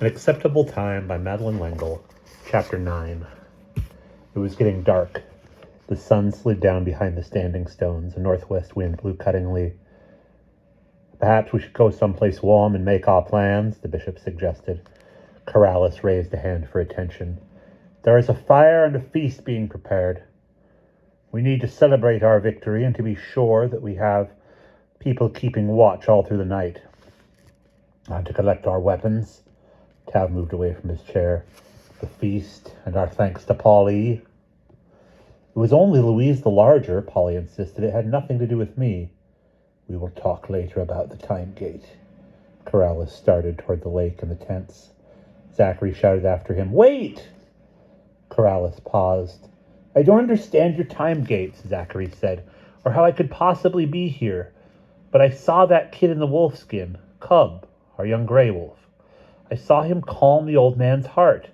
An Acceptable Time by Madeleine L'Engle, Chapter 9. It was getting dark. The sun slid down behind the standing stones. A northwest wind blew cuttingly. "Perhaps we should go someplace warm and make our plans," the bishop suggested. Corrales raised a hand for attention. "There is a fire and a feast being prepared. We need to celebrate our victory and to be sure that we have people keeping watch all through the night. And to collect our weapons." Tav moved away from his chair. "The feast, and our thanks to Polly." "It was only Louise the Larger," Polly insisted. "It had nothing to do with me." "We will talk later about the time gate." Corrales started toward the lake and the tents. Zachary shouted after him, "Wait!" Corrales paused. "I don't understand your time gates," Zachary said, "or how I could possibly be here. But I saw that kid in the wolfskin, Cub, our young gray wolf. I saw him calm the old man's heart."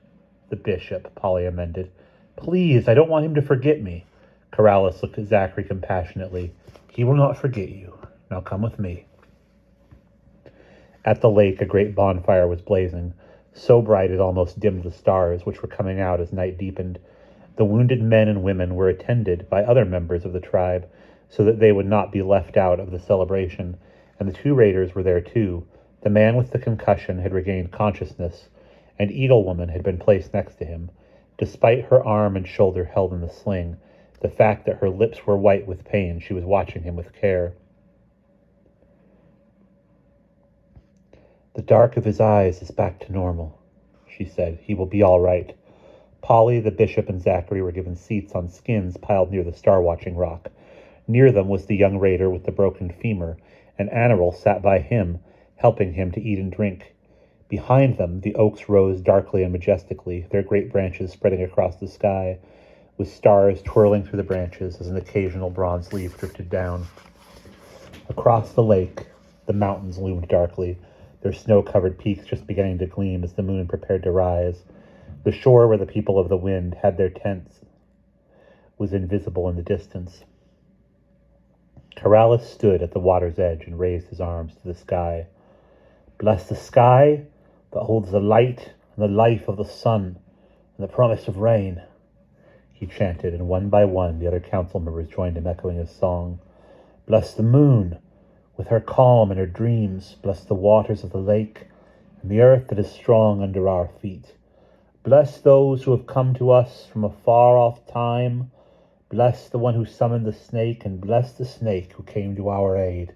"The bishop," Polly amended. "Please, I don't want him to forget me." Corrales looked at Zachary compassionately. "He will not forget you. Now come with me." At the lake, a great bonfire was blazing, so bright it almost dimmed the stars, which were coming out as night deepened. The wounded men and women were attended by other members of the tribe, so that they would not be left out of the celebration, and the two raiders were there too. The man with the concussion had regained consciousness, and Eagle Woman had been placed next to him. Despite her arm and shoulder held in the sling, the fact that her lips were white with pain, she was watching him with care. "The dark of his eyes is back to normal," she said. "He will be all right." Polly, the bishop, and Zachary were given seats on skins piled near the star-watching rock. Near them was the young raider with the broken femur, and Anirul sat by him, helping him to eat and drink. Behind them, the oaks rose darkly and majestically, their great branches spreading across the sky, with stars twirling through the branches as an occasional bronze leaf drifted down. Across the lake, the mountains loomed darkly, their snow-covered peaks just beginning to gleam as the moon prepared to rise. The shore where the people of the wind had their tents was invisible in the distance. Corrales stood at the water's edge and raised his arms to the sky. "Bless the sky that holds the light and the life of the sun and the promise of rain," he chanted, and one by one the other council members joined him, echoing his song. "Bless the moon with her calm and her dreams. Bless the waters of the lake and the earth that is strong under our feet. Bless those who have come to us from a far-off time. Bless the one who summoned the snake, and bless the snake who came to our aid.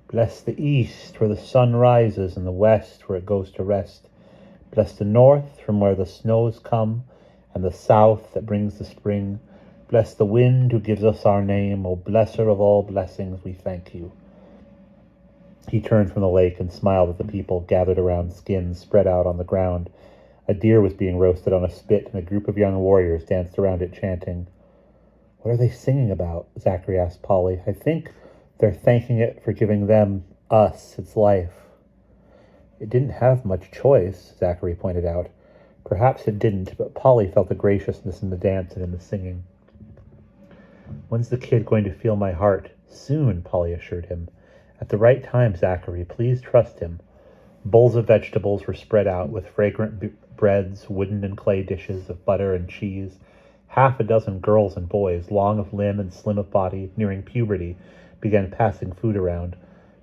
Bless the east, where the sun rises, and the west, where it goes to rest. Bless the north, from where the snows come, and the south that brings the spring. Bless the wind who gives us our name. O blesser of all blessings, we thank you." He turned from the lake and smiled at the people gathered around skins spread out on the ground. A deer was being roasted on a spit, and a group of young warriors danced around it, chanting. "What are they singing about?" Zachary asked Polly. "I think they're thanking it for giving them, us, its life." "It didn't have much choice," Zachary pointed out. Perhaps it didn't, but Polly felt the graciousness in the dance and in the singing. "When's the kid going to feel my heart?" "Soon," Polly assured him. "At the right time, Zachary. Please trust him." Bowls of vegetables were spread out with fragrant breads, wooden and clay dishes of butter and cheese. Half a dozen girls and boys, long of limb and slim of body, nearing puberty, began passing food around.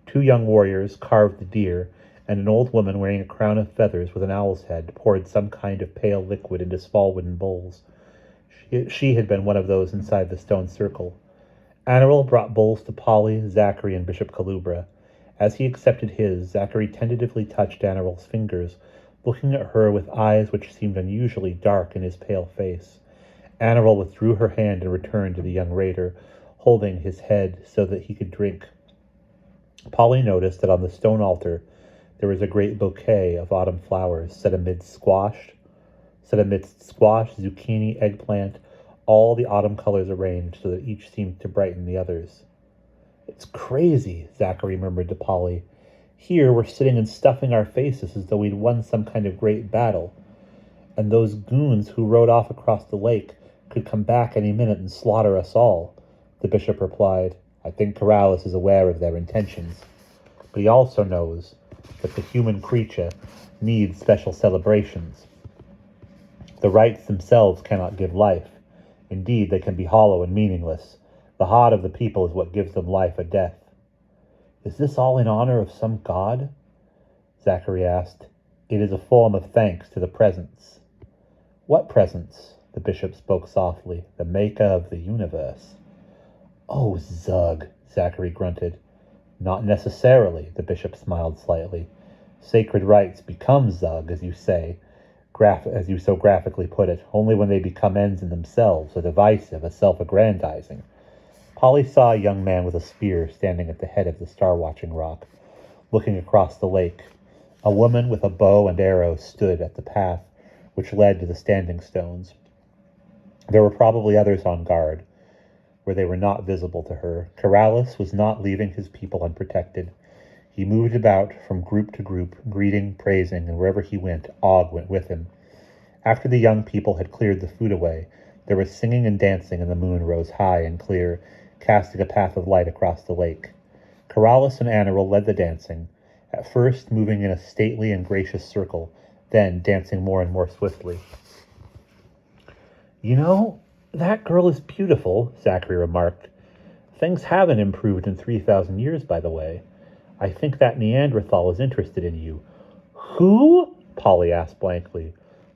Two young warriors carved the deer, and an old woman wearing a crown of feathers with an owl's head poured some kind of pale liquid into small wooden bowls. She had been one of those inside the stone circle. Anirul brought bowls to Polly, Zachary, and Bishop Kalubra. As he accepted his, Zachary tentatively touched Anirul's fingers, looking at her with eyes which seemed unusually dark in his pale face. Anirul withdrew her hand and returned to the young raider, holding his head so that he could drink. Polly noticed that on the stone altar there was a great bouquet of autumn flowers set amidst squash, zucchini, eggplant, all the autumn colors arranged so that each seemed to brighten the others. "It's crazy," Zachary murmured to Polly. "Here we're sitting and stuffing our faces as though we'd won some kind of great battle. And those goons who rode off across the lake could come back any minute and slaughter us all." The bishop replied, "I think Corrales is aware of their intentions. But he also knows that the human creature needs special celebrations. The rites themselves cannot give life. Indeed, they can be hollow and meaningless. The heart of the people is what gives them life or death. Is this all in honor of some god? Zachary asked. It is a form of thanks to the presence. What presence? The bishop spoke softly. The maker of the universe. Oh, Zug, Zachary grunted. Not necessarily, the bishop smiled slightly. Sacred rites become Zug, as you say, as you so graphically put it, only when they become ends in themselves, or divisive, or self-aggrandizing. Polly saw a young man with a spear standing at the head of the star-watching rock, looking across the lake. A woman with a bow and arrow stood at the path which led to the standing stones. There were probably others on guard, where they were not visible to her. Corrales was not leaving his people unprotected. He moved about from group to group, greeting, praising, and wherever he went, Og went with him. After the young people had cleared the food away, there was singing and dancing, and the moon rose high and clear, casting a path of light across the lake. Corrales and Anarel led the dancing, at first moving in a stately and gracious circle, then dancing more and more swiftly. You know, that girl is beautiful, Zachary remarked. Things haven't improved in 3,000 years, by the way. I think that Neanderthal is interested in you. Who? Polly asked blankly.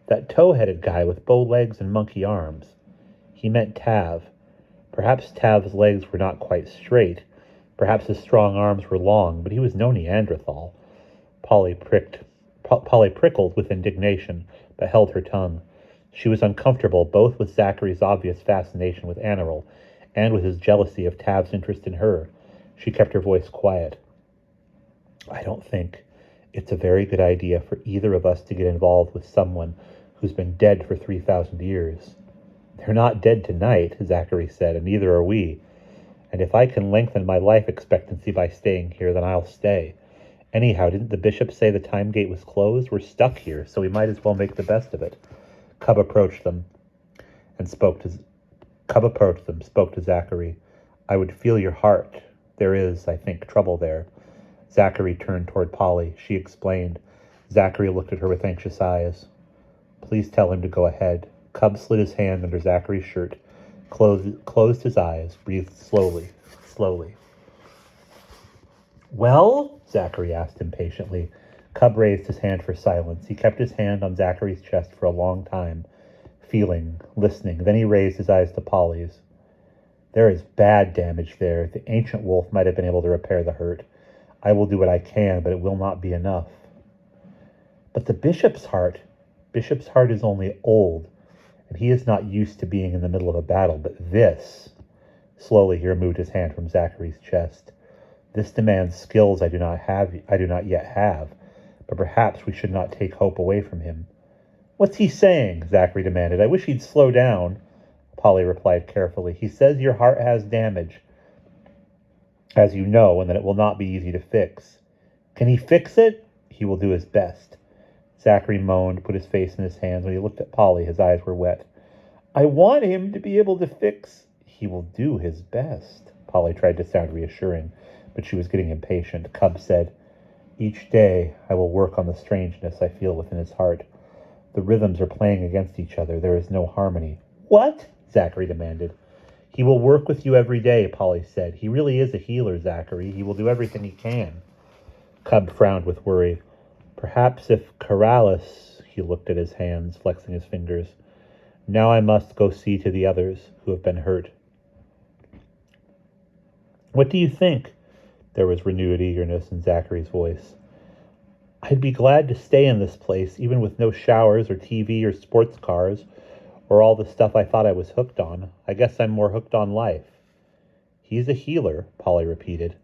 That tow-headed guy with bow legs and monkey arms. He meant Tav. Perhaps Tav's legs were not quite straight. Perhaps his strong arms were long, but he was no Neanderthal. Polly prickled with indignation, but held her tongue. She was uncomfortable both with Zachary's obvious fascination with Anarel and with his jealousy of Tav's interest in her. She kept her voice quiet. I don't think it's a very good idea for either of us to get involved with someone who's been dead for 3,000 years. They're not dead tonight, Zachary said, and neither are we. And if I can lengthen my life expectancy by staying here, then I'll stay. Anyhow, didn't the bishop say the time gate was closed? We're stuck here, so we might as well make the best of it. Cub approached them, spoke to Zachary. I would feel your heart. There is, I think, trouble there. Zachary turned toward Polly. She explained. Zachary looked at her with anxious eyes. Please tell him to go ahead. Cub slid his hand under Zachary's shirt, closed his eyes, breathed slowly. Well? Zachary asked impatiently. Cub raised his hand for silence. He kept his hand on Zachary's chest for a long time, feeling, listening. Then he raised his eyes to Polly's. There is bad damage there. The ancient wolf might have been able to repair the hurt. I will do what I can, but it will not be enough. But the bishop's heart is only old, and he is not used to being in the middle of a battle. But this, slowly he removed his hand from Zachary's chest. This demands skills I do not yet have, but perhaps we should not take hope away from him. What's he saying? Zachary demanded. I wish he'd slow down. Polly replied carefully. He says your heart has damage, as you know, and that it will not be easy to fix. Can he fix it? He will do his best. Zachary moaned, put his face in his hands. When he looked at Polly, his eyes were wet. I want him to be able to fix. He will do his best. Polly tried to sound reassuring, but she was getting impatient. Cub said, Each day I will work on the strangeness I feel within his heart. The rhythms are playing against each other. There is no harmony. What? Zachary demanded. He will work with you every day, Polly said. He really is a healer, Zachary. He will do everything he can. Cub frowned with worry. Perhaps if Corrales, he looked at his hands, flexing his fingers. Now I must go see to the others who have been hurt. What do you think? There was renewed eagerness in Zachary's voice. I'd be glad to stay in this place, even with no showers or TV or sports cars, or all the stuff I thought I was hooked on. I guess I'm more hooked on life. He's a healer, Polly repeated.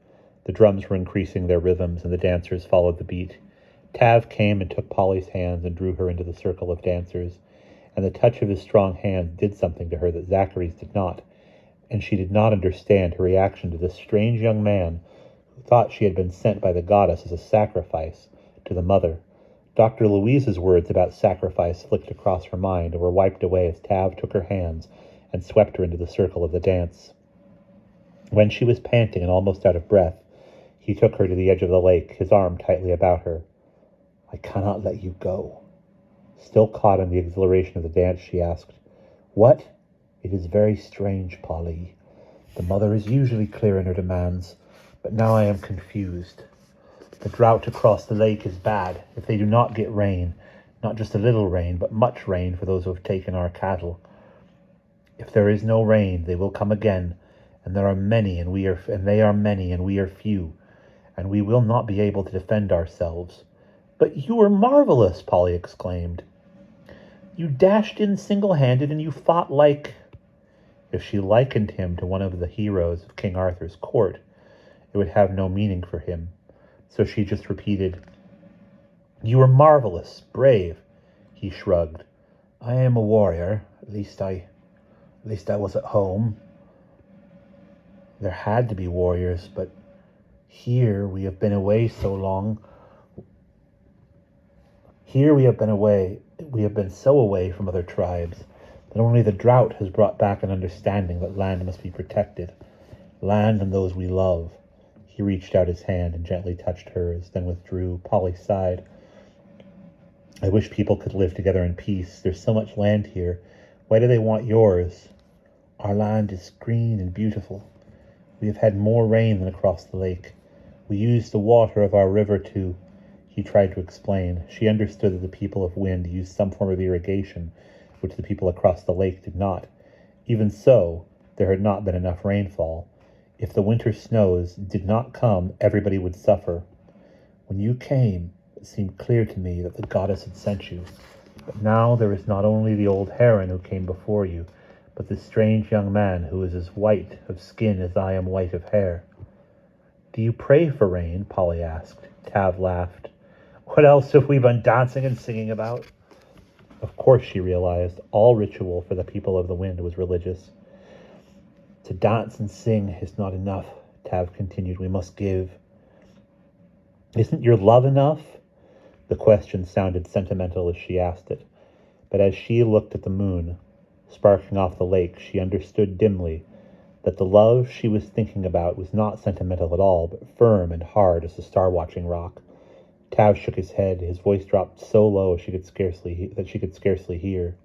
The drums were increasing their rhythms, and the dancers followed the beat. Tav came and took Polly's hands and drew her into the circle of dancers, and the touch of his strong hands did something to her that Zachary's did not, and she did not understand her reaction to this strange young man who thought she had been sent by the goddess as a sacrifice to the mother. Dr. Louise's words about sacrifice flicked across her mind and were wiped away as Tav took her hands and swept her into the circle of the dance. When she was panting and almost out of breath, he He took her to the edge of the lake, his arm tightly about her. I cannot let you go. Still caught in the exhilaration of the dance, she asked, What? It is very strange, Polly. The mother is usually clear in her demands, but now I am confused. The drought across the lake is bad. If they do not get rain, not just a little rain, but much rain for those who have taken our cattle. If there is no rain, they will come again, and there are many, and they are many, and we are few, and we will not be able to defend ourselves. But you were marvelous, Polly exclaimed. You dashed in single-handed, and you fought like... If she likened him to one of the heroes of King Arthur's court, it would have no meaning for him. So she just repeated, You were marvelous, brave. He shrugged. I am a warrior. At least I was at home. There had to be warriors, but here we have been away so long. Here we have been so away from other tribes that only the drought has brought back an understanding that land must be protected. Land and those we love. He reached out his hand and gently touched hers, then withdrew. Polly sighed. I wish people could live together in peace. There's so much land here. Why do they want yours? Our land is green and beautiful. We have had more rain than across the lake. We use the water of our river to... He tried to explain. She understood that the people of Wind used some form of irrigation, which the people across the lake did not. Even so, there had not been enough rainfall. If the winter snows did not come, everybody would suffer. When you came, it seemed clear to me that the goddess had sent you. But now there is not only the old heron who came before you, but this strange young man who is as white of skin as I am white of hair. Do you pray for rain? Polly asked. Tav laughed. What else have we been dancing and singing about? Of course, she realized, all ritual for the people of the Wind was religious. To dance and sing is not enough, Tav continued. We must give. Isn't your love enough? The question sounded sentimental as she asked it. But as she looked at the moon, sparkling off the lake, she understood dimly that the love she was thinking about was not sentimental at all, but firm and hard as a star-watching rock. Tav shook his head. His voice dropped so low she could scarcely hear.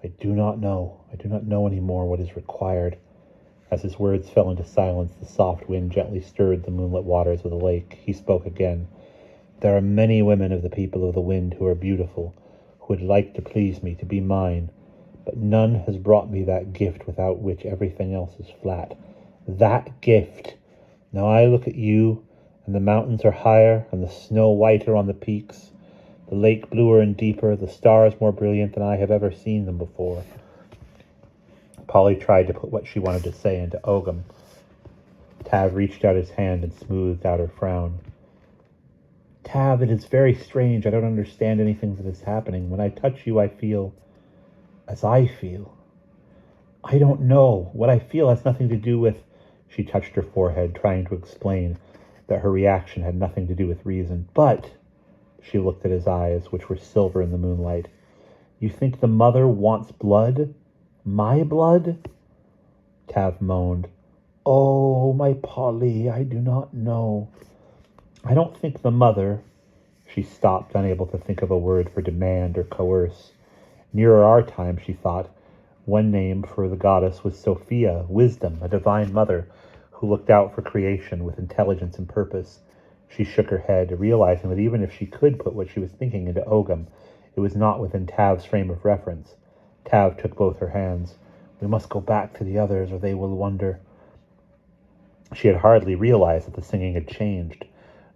I do not know anymore what is required. As his words fell into silence, the soft wind gently stirred the moonlit waters of the lake. He spoke again. There are many women of the people of the Wind who are beautiful, who would like to please me, to be mine, but none has brought me that gift without which everything else is flat. That gift! Now I look at you, and the mountains are higher, and the snow whiter on the peaks, the lake bluer and deeper, the stars more brilliant than I have ever seen them before. Polly tried to put what she wanted to say into Ogham. Tav reached out his hand and smoothed out her frown. Tav, it is very strange. I don't understand anything that is happening. When I touch you, I feel as I feel. I don't know. What I feel has nothing to do with... She touched her forehead, trying to explain that her reaction had nothing to do with reason. But, she looked at his eyes, which were silver in the moonlight, you think the mother wants blood? My blood? Tav moaned. Oh, my Polly, I do not know. I don't think the mother... She stopped, unable to think of a word for demand or coerce. Nearer our time, she thought, one name for the goddess was Sophia, wisdom, a divine mother, who looked out for creation with intelligence and purpose. She shook her head, realizing that even if she could put what she was thinking into Ogham, it was not within Tav's frame of reference. Tav took both her hands. We must go back to the others, or they will wonder. She had hardly realized that the singing had changed.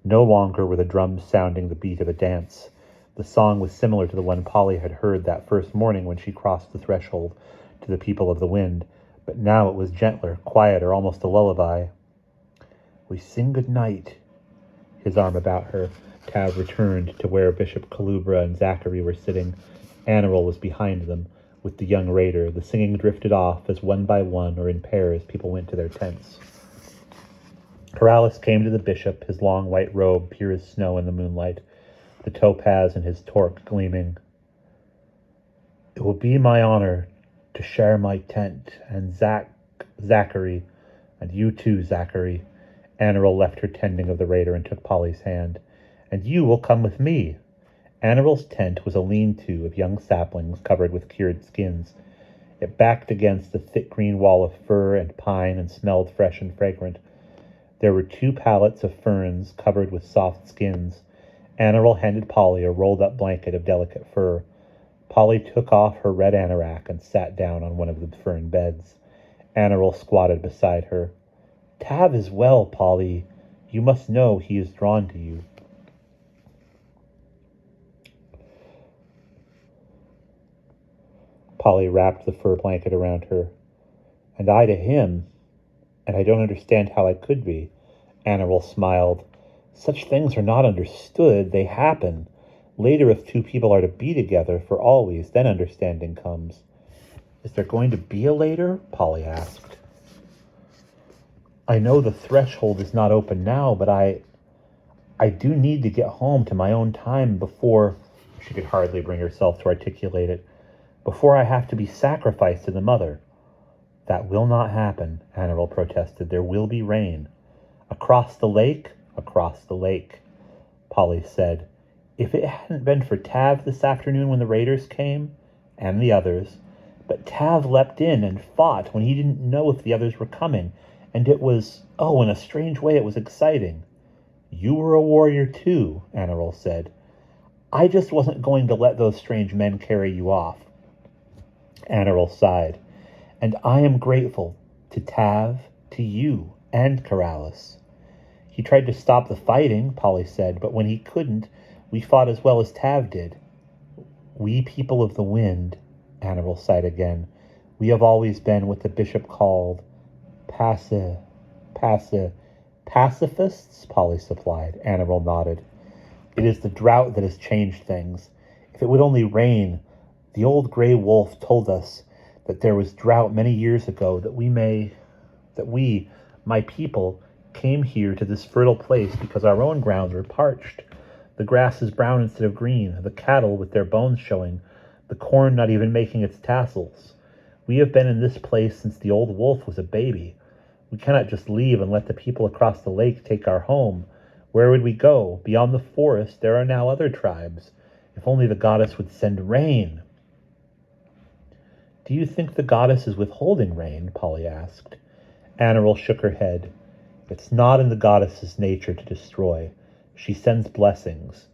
No longer were the drums sounding the beat of a dance. The song was similar to the one Polly had heard that first morning when she crossed the threshold to the people of the Wind, but now it was gentler, quieter, almost a lullaby. We sing good night. His arm about her, Tav returned to where Bishop Kalubra and Zachary were sitting. Anarol was behind them, with the young raider. The singing drifted off as one by one or in pairs people went to their tents. Corrales came to the bishop, his long white robe pure as snow in the moonlight, the topaz in his torque gleaming. It will be my honor to share my tent, and Zachary, and you too, Zachary, Anaril left her tending of the raider and took Polly's hand. "And you will come with me." Aniril's tent was a lean-to of young saplings covered with cured skins. It backed against a thick green wall of fir and pine and smelled fresh and fragrant. There were 2 pallets of ferns covered with soft skins. Anaril handed Polly a rolled-up blanket of delicate fur. Polly took off her red anorak and sat down on one of the fern beds. Anaril squatted beside her. "Tav is well, Polly. You must know he is drawn to you." Polly wrapped the fur blanket around her. "And I to him, and I don't understand how I could be." Anaril smiled. "Such things are not understood. They happen. Later, if 2 people are to be together for always, then understanding comes." "Is there going to be a later?" Polly asked. "I know the threshold is not open now, but I do need to get home to my own time before—" She could hardly bring herself to articulate it. "Before I have to be sacrificed to the mother." "That will not happen," Anaril protested. "There will be rain." "Across the lake?" "Across the lake." Polly said, "If it hadn't been for Tav this afternoon when the raiders came, and the others, but Tav leapt in and fought when he didn't know if the others were coming, and it was, oh, in a strange way, it was exciting." "You were a warrior too," Anaril said. "I just wasn't going to let those strange men carry you off." Anaril sighed. "And I am grateful to Tav, to you, and Karalis." "He tried to stop the fighting," Polly said, "but when he couldn't, we fought as well as Tav did." "We people of the wind," Anaril sighed again, "we have always been what the bishop called pacifists," Polly supplied. Anaril nodded. "It is the drought that has changed things. If it would only rain. The old gray wolf told us that there was drought many years ago, that we, my people, came here to this fertile place because our own grounds were parched. The grass is brown instead of green, the cattle with their bones showing, the corn not even making its tassels. We have been in this place since the old wolf was a baby. We cannot just leave and let the people across the lake take our home. Where would we go? Beyond the forest there are now other tribes. If only the goddess would send rain." "Do you think the goddess is withholding rain?" Polly asked. Anaril shook her head. "It's not in the goddess's nature to destroy. She sends blessings.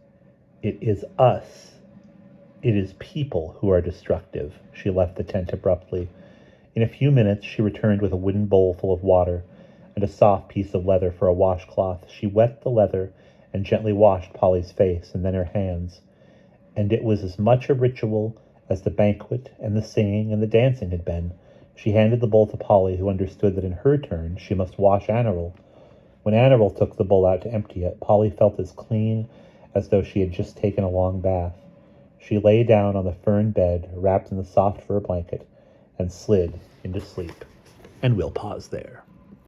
It is us. It is people who are destructive." She left the tent abruptly. In a few minutes she returned with a wooden bowl full of water and a soft piece of leather for a washcloth. She wet the leather and gently washed Polly's face and then her hands. And it was as much a ritual as the banquet and the singing and the dancing had been. She handed the bowl to Polly, who understood that in her turn she must wash Anaril. When Anaril took the bowl out to empty it, Polly felt as clean as though she had just taken a long bath. She lay down on the fern bed, wrapped in the soft fur blanket, and slid into sleep. And we'll pause there.